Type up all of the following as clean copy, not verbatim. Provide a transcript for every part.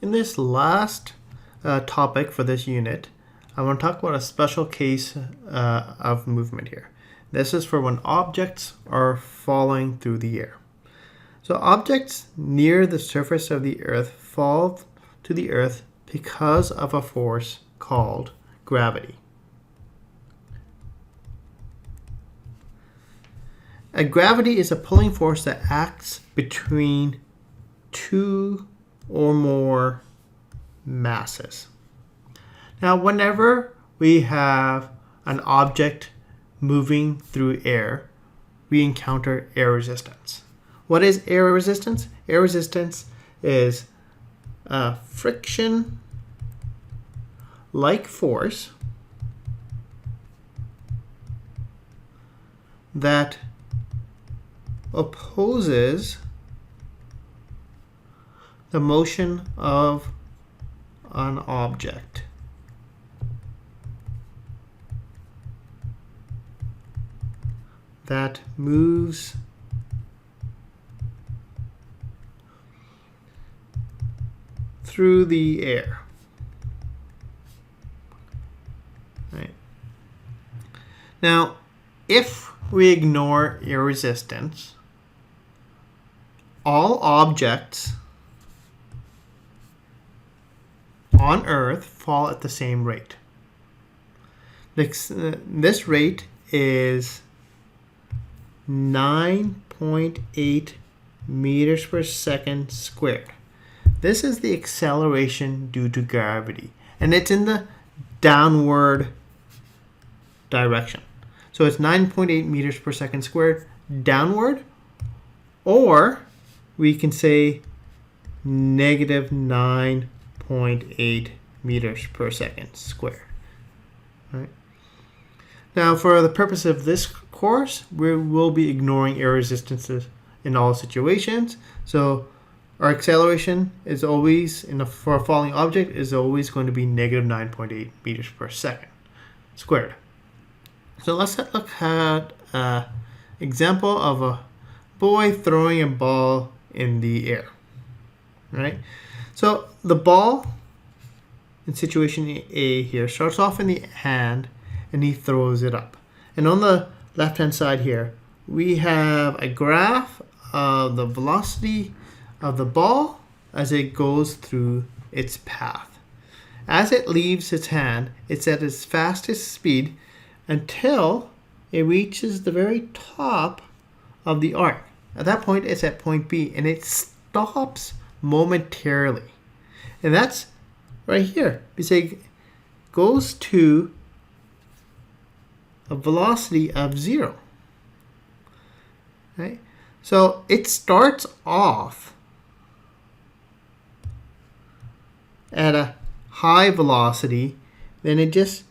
In this last topic for this unit, I want to talk about a special case of movement here. This is for when objects are falling through the air. So objects near the surface of the earth fall to the earth because of a force called gravity. A gravity is a pulling force that acts between two or more masses. Now, whenever we have an object moving through air, we encounter air resistance. What is air resistance? Air resistance is a friction-like force that opposes the motion of an object. That moves through the air. Right. Now, if we ignore air resistance, all objects on Earth fall at the same rate. This rate is 9.8 meters per second squared. This is the acceleration due to gravity, and it's in the downward direction. So it's 9.8 meters per second squared downward, or we can say negative 9.8 meters per second squared. Right. Now, for the purpose of this course, we will be ignoring air resistances in all situations. So our acceleration is always, for a falling object, is always going to be negative 9.8 meters per second squared. So let's look at an example of a boy throwing a ball in the air. Right? So the ball in situation A here starts off in the hand and he throws it up. And on the left-hand side here, we have a graph of the velocity of the ball as it goes through its path. As it leaves its hand, it's at its fastest speed until it reaches the very top of the arc. At that point, it's at point B, and it stops momentarily. And that's right here. We say goes to a velocity of 0. Right? So it starts off at a high velocity, then it just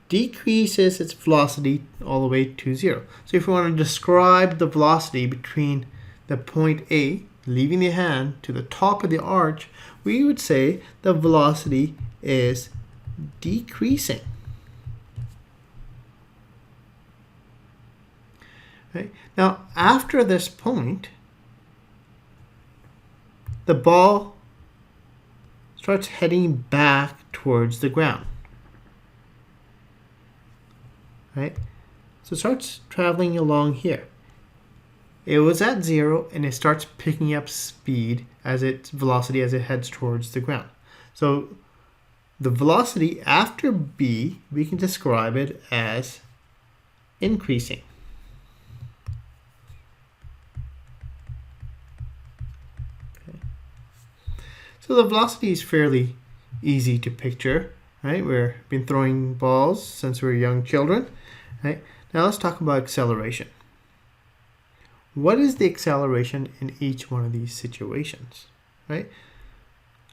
decreases its velocity all the way to 0. So if we want to describe the velocity between the point A, leaving the hand, to the top of the arch, we would say the velocity is decreasing. Right? Now, after this point, the ball starts heading back towards the ground. Right? So it starts traveling along here. It was at 0 and it starts picking up speed as its velocity as it heads towards the ground. So the velocity after B, we can describe it as increasing. Okay. So the velocity is fairly easy to picture, right? We've been throwing balls since we were young children, right? Now let's talk about acceleration. What is the acceleration in each one of these situations, right?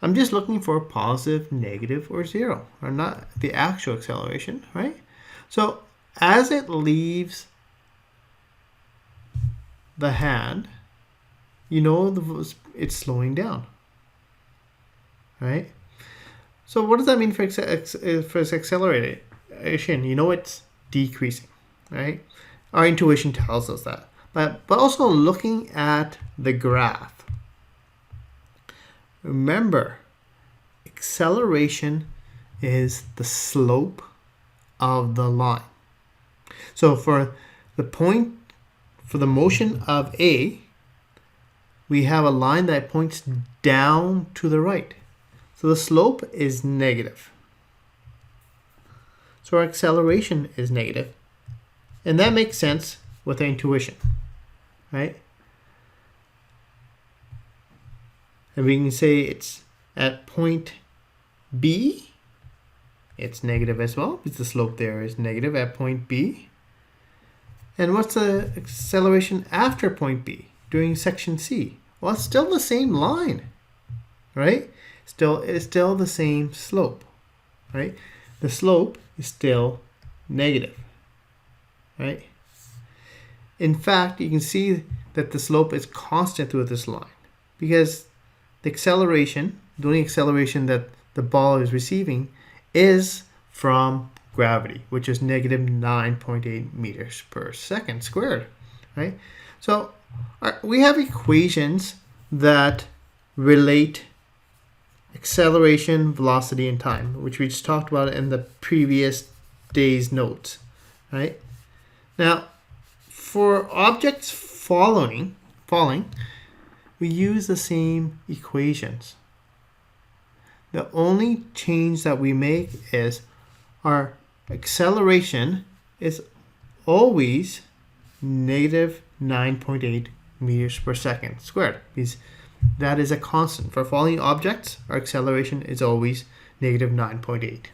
I'm just looking for positive, negative, or 0, or not the actual acceleration, right? So as it leaves the hand, you know it's slowing down, right? So what does that mean for its acceleration? You know it's decreasing, right? Our intuition tells us that. But also looking at the graph, remember acceleration is the slope of the line. So for the motion of A, we have a line that points down to the right. So the slope is negative. So our acceleration is negative. And that makes sense with our intuition, right? And we can say it's at point B, it's negative as well, because the slope there is negative at point B. And what's the acceleration after point B during section C? Well, it's still the same line, right? It's still the same slope, right? The slope is still negative, right? In fact, you can see that the slope is constant through this line because the acceleration, the only acceleration that the ball is receiving is from gravity, which is negative 9.8 meters per second squared, right? So we have equations that relate acceleration, velocity, and time, which we just talked about in the previous day's notes, right? Now, for objects falling, we use the same equations. The only change that we make is our acceleration is always negative 9.8 meters per second squared, because that is a constant. For falling objects, our acceleration is always negative 9.8.